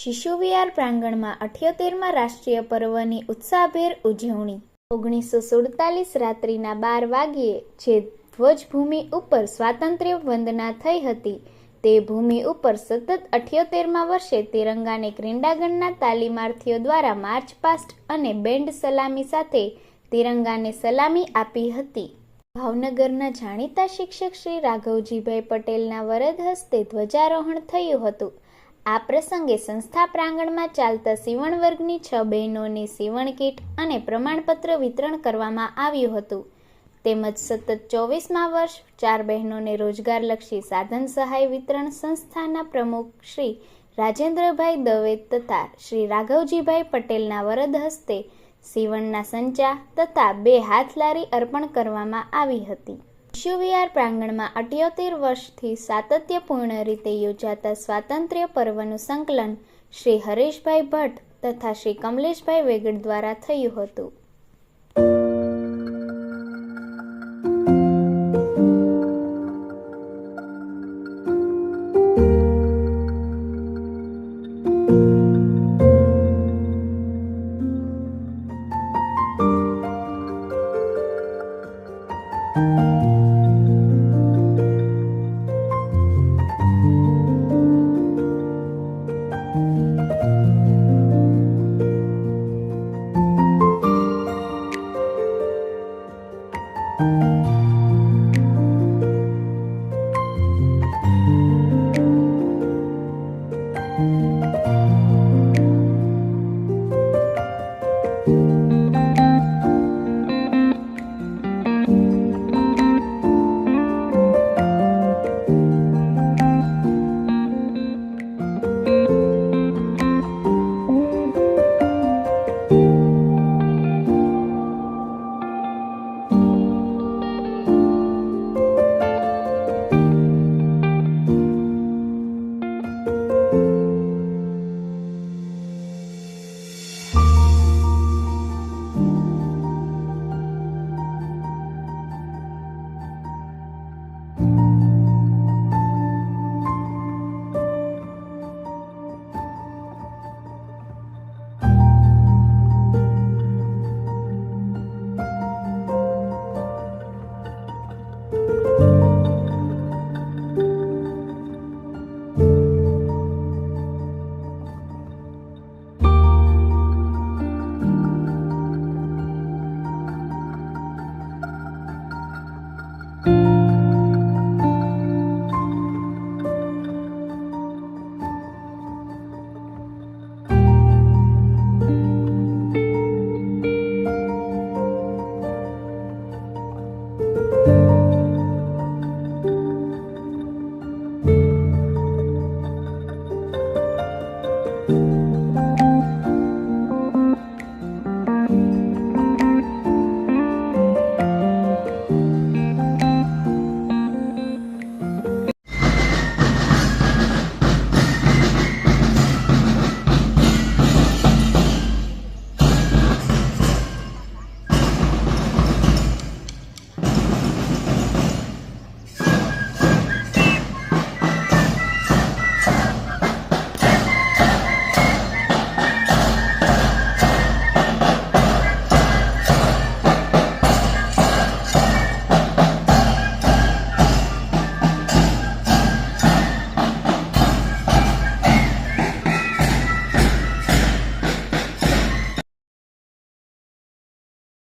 શિશુ વિહાર પ્રાંગણમાં 78મા રાષ્ટ્રીય પર્વની ઉત્સાહભેર ઉજવણી। 1947 રાત્રિના 12 વાગ્યે જે ધ્વજભૂમિ ઉપર સ્વાતંત્ર્ય વંદના થઈ હતી તે ભૂમિ ઉપર સતત 78મા વર્ષે તિરંગાને ક્રીડાગણના તાલીમાર્થીઓ દ્વારા માર્ચ પાસ્ટ અને બેન્ડ સલામી સાથે તિરંગાને સલામી આપી હતી। ભાવનગરના જાણીતા શિક્ષક શ્રી રાઘવજીભાઈ પટેલના વરદ હસ્તે ધ્વજારોહણ થયું હતું। આ પ્રસંગે સંસ્થા પ્રાંગણમાં ચાલતા સીવણ વર્ગની 6 બહેનોને સીવણ કીટ અને પ્રમાણપત્ર વિતરણ કરવામાં આવ્યું હતું તેમજ સતત 24મા વર્ષ 4 બહેનોને રોજગારલક્ષી સાધન સહાય વિતરણ સંસ્થાના પ્રમુખ શ્રી રાજેન્દ્રભાઈ દવે તથા શ્રી રાઘવજીભાઈ પટેલના વરદ હસ્તે સીવણના સંચા તથા 2 હાથલારી અર્પણ કરવામાં આવી હતી। શિશુ વિહાર પ્રાંગણમાં 78 વર્ષથી સાતત્યપૂર્ણ રીતે યોજાતા સ્વાતંત્ર્ય પર્વનું સંકલન શ્રી હરેશભાઈ ભટ્ટ તથા શ્રી કમલેશભાઈ વેગડ દ્વારા થયું હતું।